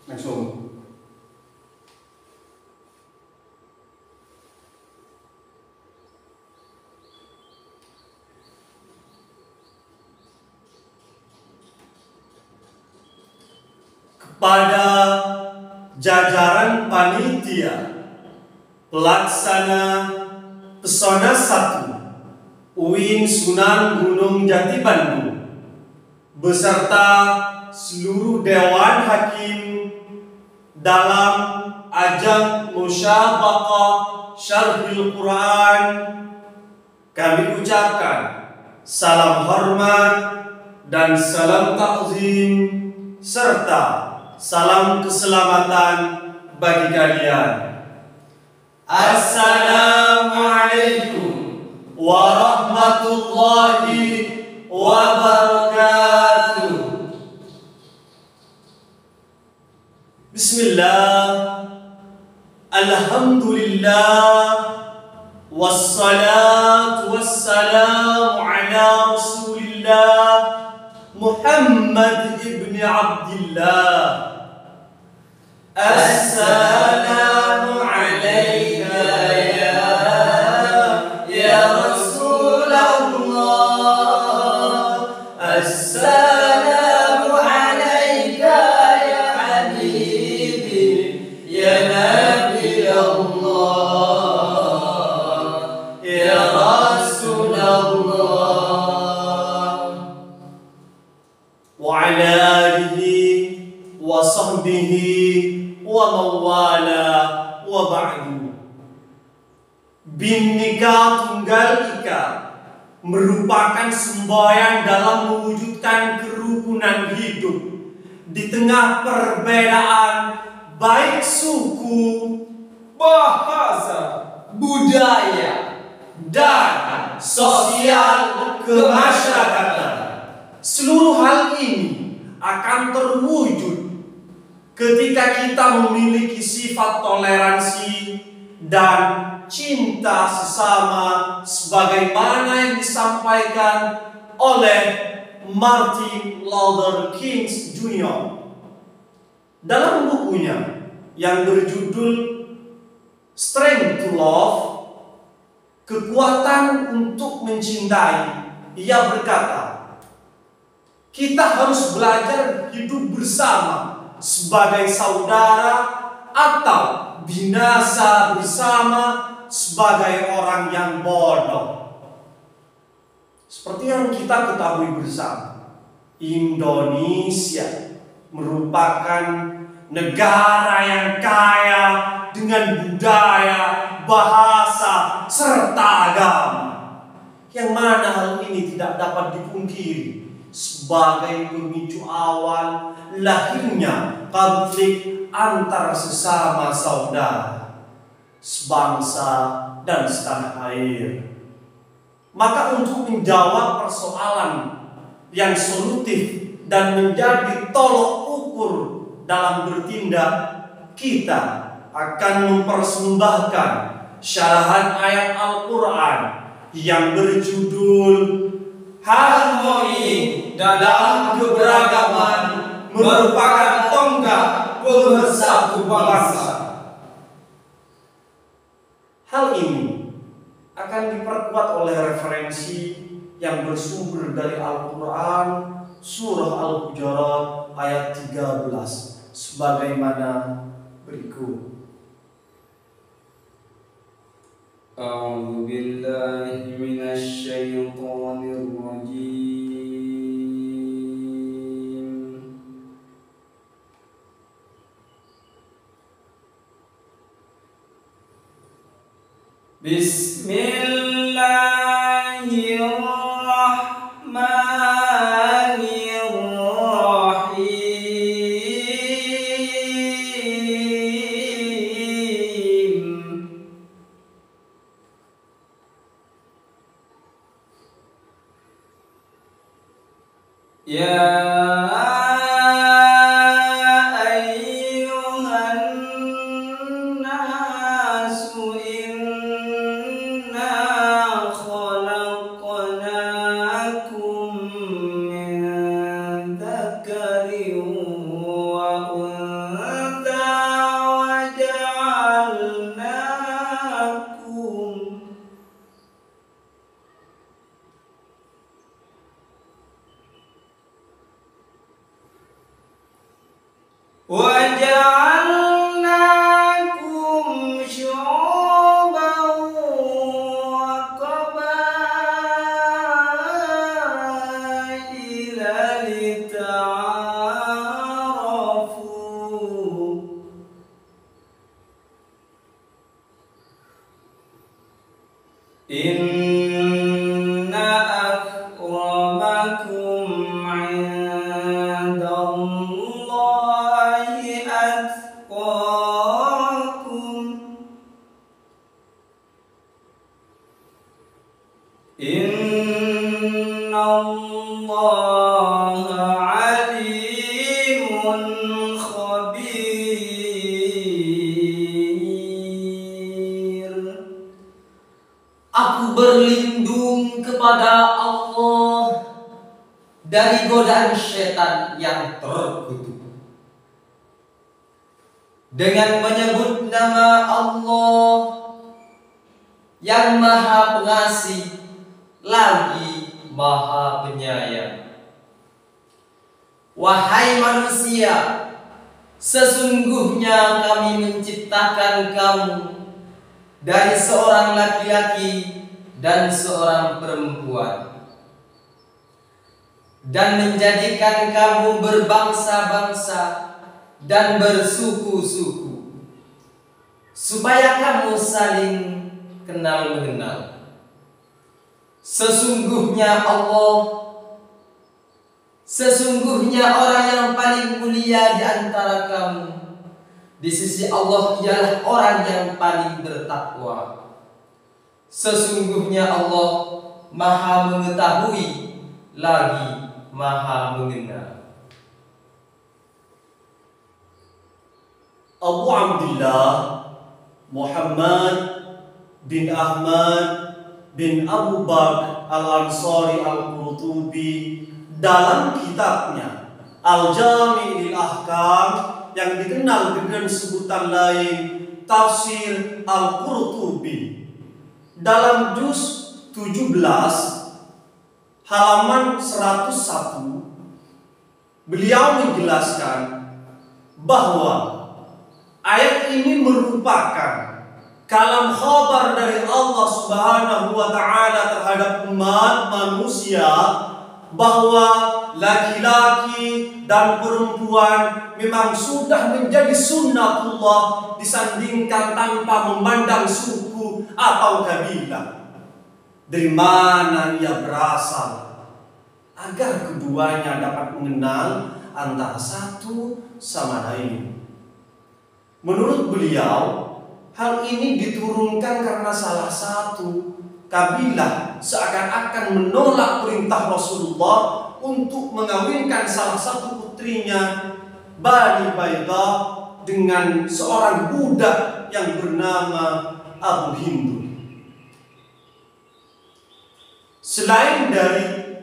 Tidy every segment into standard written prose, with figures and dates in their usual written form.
Langsung. Kepada jajaran panitia pelaksana Pesona 1 UIN Sunan Gunung Jati Bandung beserta seluruh Dewan Hakim dalam ajang Musyabaqah Syarhil Quran, kami ucapkan salam hormat dan salam takzim serta salam keselamatan bagi kalian. Assalamualaikum warahmatullahi wabarakatuh. Bismillah, alhamdulillah, wassalatu wassalamu ala rasulillah Muhammad ibn Abdillah. Assalamu alayka ya Rasulullah. Assalamu alayka ya Habibi ya Nabi Allah ya Rasulullah. Wa ala alihi wa sahbihi wa mawala wa ba'du. Bhinneka Tunggal Ika merupakan semboyan dalam mewujudkan kerukunan hidup di tengah perbedaan baik suku, bahasa, budaya, dan sosial kemasyarakatan. Seluruh hal ini akan terwujud ketika kita memiliki sifat toleransi dan cinta sesama sebagaimana yang disampaikan oleh Martin Luther King Jr. dalam bukunya yang berjudul Strength to Love, kekuatan untuk mencintai. Ia berkata, kita harus belajar hidup bersama sebagai saudara atau binasa bersama sebagai orang yang bodoh. Seperti yang kita ketahui bersama, Indonesia merupakan negara yang kaya dengan budaya, bahasa, serta agama, yang mana hal ini tidak dapat dipungkiri sebagai pemicu awal lahirnya konflik antar sesama saudara, sebangsa dan setanah air. Maka untuk menjawab persoalan yang solutif dan menjadi tolok ukur dalam bertindak, kita akan mempersembahkan syarahan ayat Al-Quran yang berjudul Harmoni dalam Keberagaman merupakan tonggak pemersatu bangsa. Hal ini akan diperkuat oleh referensi yang bersumber dari Al-Quran surah Al-Hujurat ayat 13 sebagaimana berikut. A'udzu billahi minasy syaithanir rajim. Bismillahirrahmanirrahim. Ya ayyuhan nasu inna وأنثى وجعلناكم شعوبا وقبائل لتعارفوا إن أكرمكم عند الله أتقاكم إن الله عليم خبير. Aku berlindung kepada Allah dari godaan setan yang terkutuk. Dengan menyebut nama Allah yang Maha Pengasih lagi Maha Penyayang. Wahai manusia, sesungguhnya kami menciptakan kamu dari seorang laki-laki dan seorang perempuan, dan menjadikan kamu berbangsa-bangsa dan bersuku-suku, supaya kamu saling kenal mengenal. Sesungguhnya orang yang paling mulia di antara kamu di sisi Allah ialah orang yang paling bertakwa. Sesungguhnya Allah Maha mengetahui lagi Maha mengenal. Abu Abdullah Muhammad bin Ahmad bin Abu Bakr Al-Ansari Al-Qurtubi dalam kitabnya Al-Jami' lil Ahkam yang dikenal dengan sebutan lain Tafsir Al-Qurtubi, dalam juz 17 halaman 101 beliau menjelaskan bahwa ayat ini merupakan kalam khabar dari Allah Subhanahu wa taala terhadap umat manusia bahwa laki-laki dan perempuan memang sudah menjadi sunnatullah disandingkan tanpa memandang suku atau kabilah dari mana ia berasal, agar keduanya dapat mengenal antara satu sama lain. Menurut beliau, hal ini diturunkan karena salah satu kabilah seakan-akan menolak perintah Rasulullah untuk mengawinkan salah satu putrinya Bani Baidah dengan seorang budak yang bernama Abu Hindu. Selain dari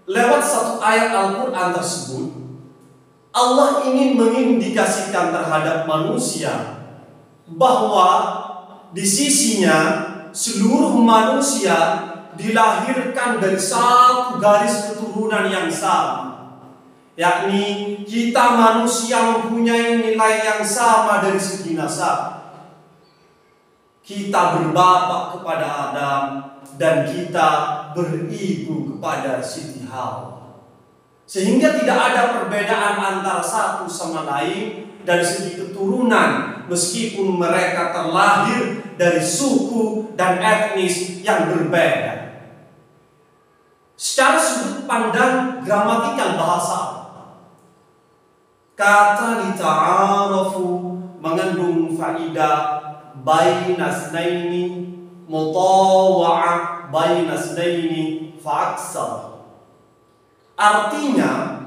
lewat satu ayat Al-Quran tersebut, Allah ingin mengindikasikan terhadap manusia bahwa di sisinya seluruh manusia dilahirkan dari satu garis keturunan yang sama, yakni kita manusia mempunyai nilai yang sama dari segi nasab. Kita berbapak kepada Adam dan kita beribu kepada Siti Hawa, sehingga tidak ada perbedaan antara satu sama lain dari segi keturunan, meskipun mereka terlahir dari suku dan etnis yang berbeda. Secara sudut pandang gramatikal bahasa, kata lita'arafu mengandung faidah bainasnaini, mutawa'ah bainasnaini fa'aksar. Artinya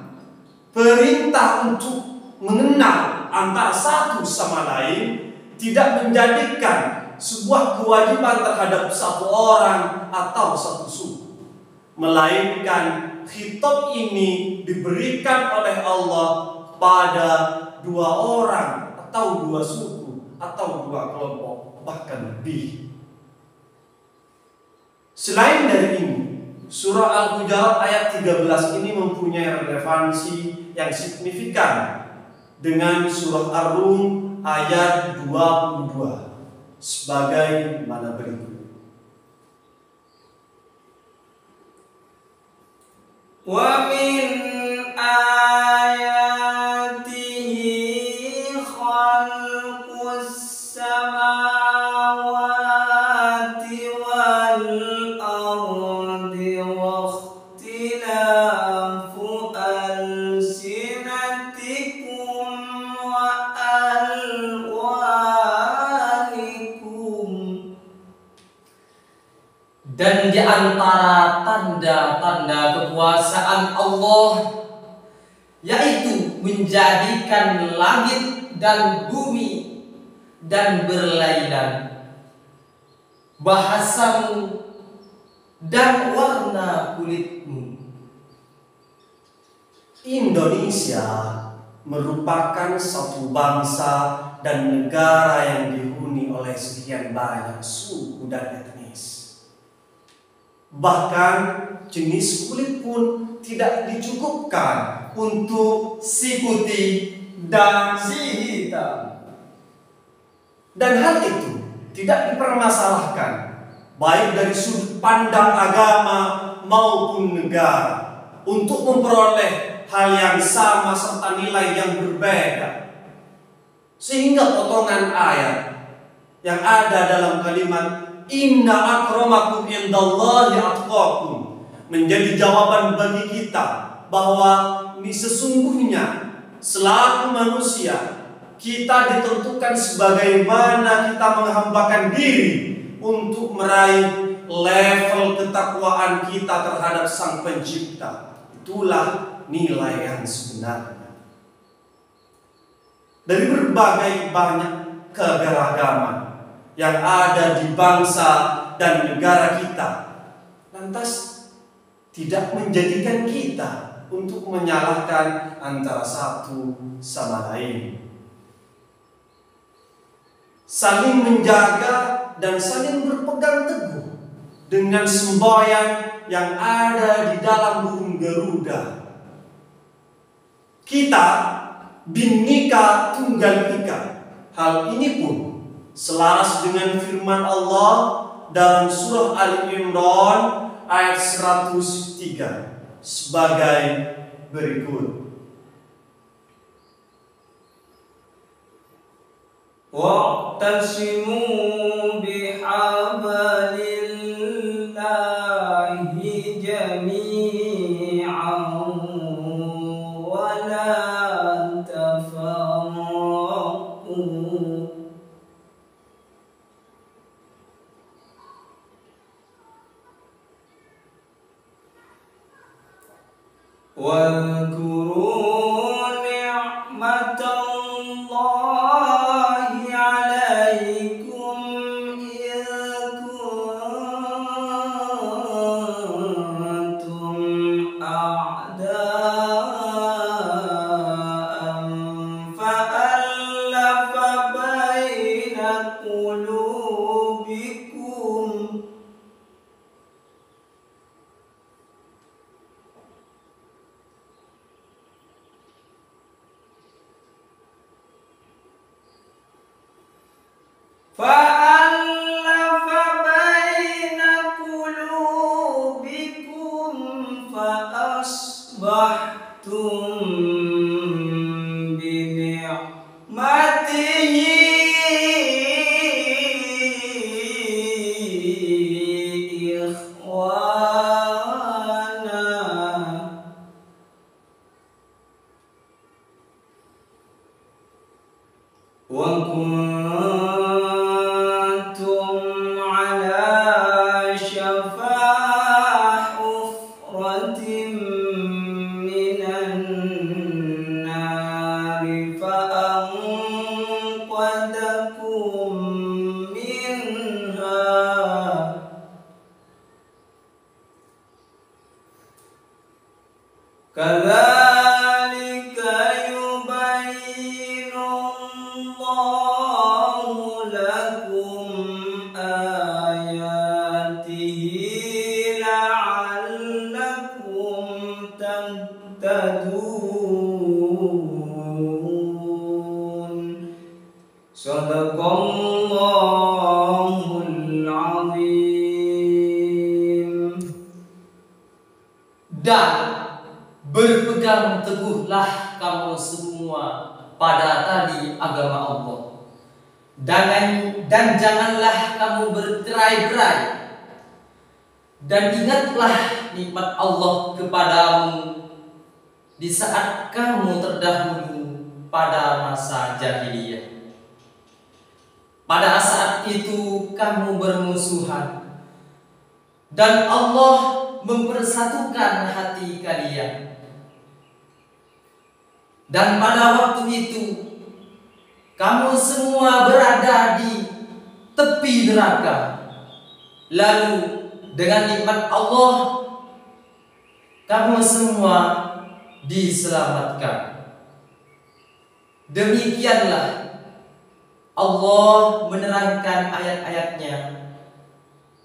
perintah untuk mengenal antara satu sama lain tidak menjadikan sebuah kewajiban terhadap satu orang atau satu suku, melainkan khitab ini diberikan oleh Allah pada dua orang atau dua suku atau dua kelompok, bahkan lebih. Selain dari ini, surah Al-Hujurat ayat 13 ini mempunyai relevansi yang signifikan dengan surah Ar-Rum ayat 22 sebagai mana berikut. Wa min ayatihi khalqus samawati wal ardi wa ikhtilafu alsinatikum wa alwanikum. Dan di antara tanda-tanda kekuasaan Allah, yaitu menjadikan langit dan bumi dan berlainan, bahasamu dan warna kulitmu. Indonesia merupakan satu bangsa dan negara yang dihuni oleh sekian banyak suku dan etnis. Bahkan jenis kulit pun tidak dicukupkan untuk si putih dan si hitam. Dan hal itu tidak dipermasalahkan baik dari sudut pandang agama maupun negara untuk memperoleh hal yang sama serta nilai yang berbeda. Sehingga potongan ayat yang ada dalam kalimat inna akramakum indallahi atqakum menjadi jawaban bagi kita bahwa sesungguhnya selaku manusia kita ditentukan sebagaimana kita menghambakan diri untuk meraih level ketakwaan kita terhadap Sang Pencipta. Itulah nilai yang sebenarnya. Dari berbagai banyak keberagaman yang ada di bangsa dan negara kita, lantas tidak menjadikan kita untuk menyalahkan antara satu sama lain. Saling menjaga dan saling berpegang teguh dengan semboyan yang ada di dalam burung Garuda. Kita Bhinneka Tunggal Ika. Hal ini pun selaras dengan firman Allah dalam surah Ali Imran ayat 103 sebagai berikut. Wa'tasimu bihablillahi jami'an wa la tafarraqu. Wadhkuru ni'matallahi 'alaikum idh kuntum a'da'an fa'alafa baina qulubikum. فَأَلَّفَ بَيْنَ قُلُوبِكُمْ فَأَصْبَحْتُمْ بِنِعْمَتِهِ إِخْوَانًا وَكُنْتُمْ عَلَى شَفَا حُفْرَةٍ مِّنَ النَّارِ فَأَنقَذَكُم مِّنْهَا كَذَلِكَ يُبَيِّنُ Ingatlah kamu semua pada tali agama Allah. Dan janganlah kamu bercerai-berai. Dan ingatlah nikmat Allah kepadamu di saat kamu terdahulu pada masa jahiliyah. Pada saat itu kamu bermusuhan dan Allah mempersatukan hati kalian. Dan pada waktu itu kamu semua berada di tepi neraka. Lalu dengan nikmat Allah kamu semua diselamatkan. Demikianlah Allah menerangkan ayat-ayatnya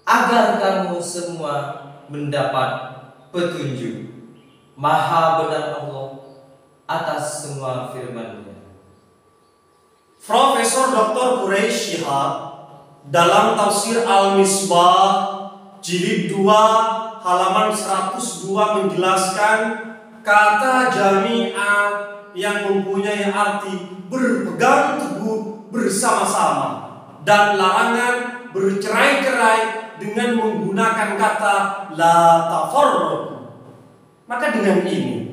agar kamu semua mendapat petunjuk. Maha benar Allah atas semua firman-Nya. Profesor Dr. Quraish Shihab dalam tafsir Al-Misbah jilid 2 halaman 102 menjelaskan kata jami'ah yang mempunyai arti berpegang teguh bersama-sama dan larangan bercerai-cerai dengan menggunakan kata la tafarraqu. Maka dengan ini,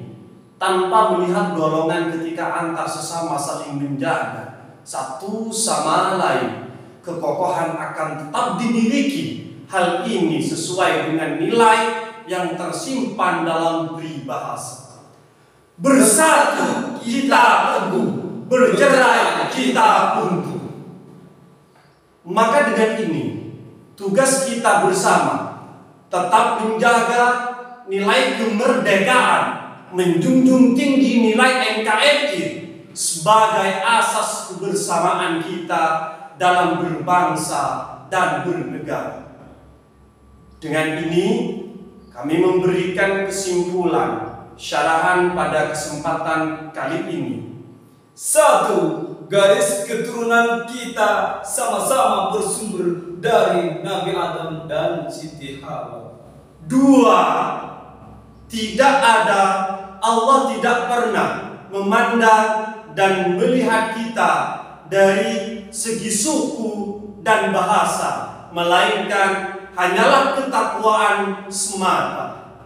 tanpa melihat dorongan ketika antar sesama saling menjaga satu sama lain, kekokohan akan tetap dimiliki. Hal ini sesuai dengan nilai yang tersimpan dalam peribahasa. Bersatu kita teguh, bercerai kita buntu. Maka dengan ini, tugas kita bersama tetap menjaga nilai kemerdekaan, menjunjung tinggi nilai NKRI sebagai asas kebersamaan kita dalam berbangsa dan bernegara. Dengan ini, kami memberikan kesimpulan syarahan pada kesempatan kali ini. 1. Garis keturunan kita sama-sama bersumber dari Nabi Adam dan Siti Hawa. 2. Tidak ada, Allah tidak pernah memandang dan melihat kita dari segi suku dan bahasa, melainkan hanyalah ketakwaan semata.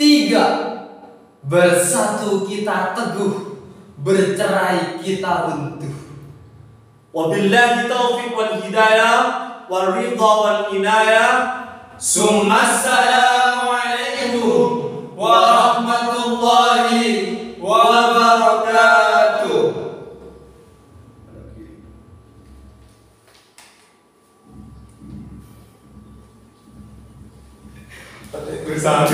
3. Bersatu kita teguh, bercerai kita runtuh. Wabillahi taufiq wal hidayah wal ridha wal inayah. Assalamualaikum warahmatullahi wabarakatuh. Bersama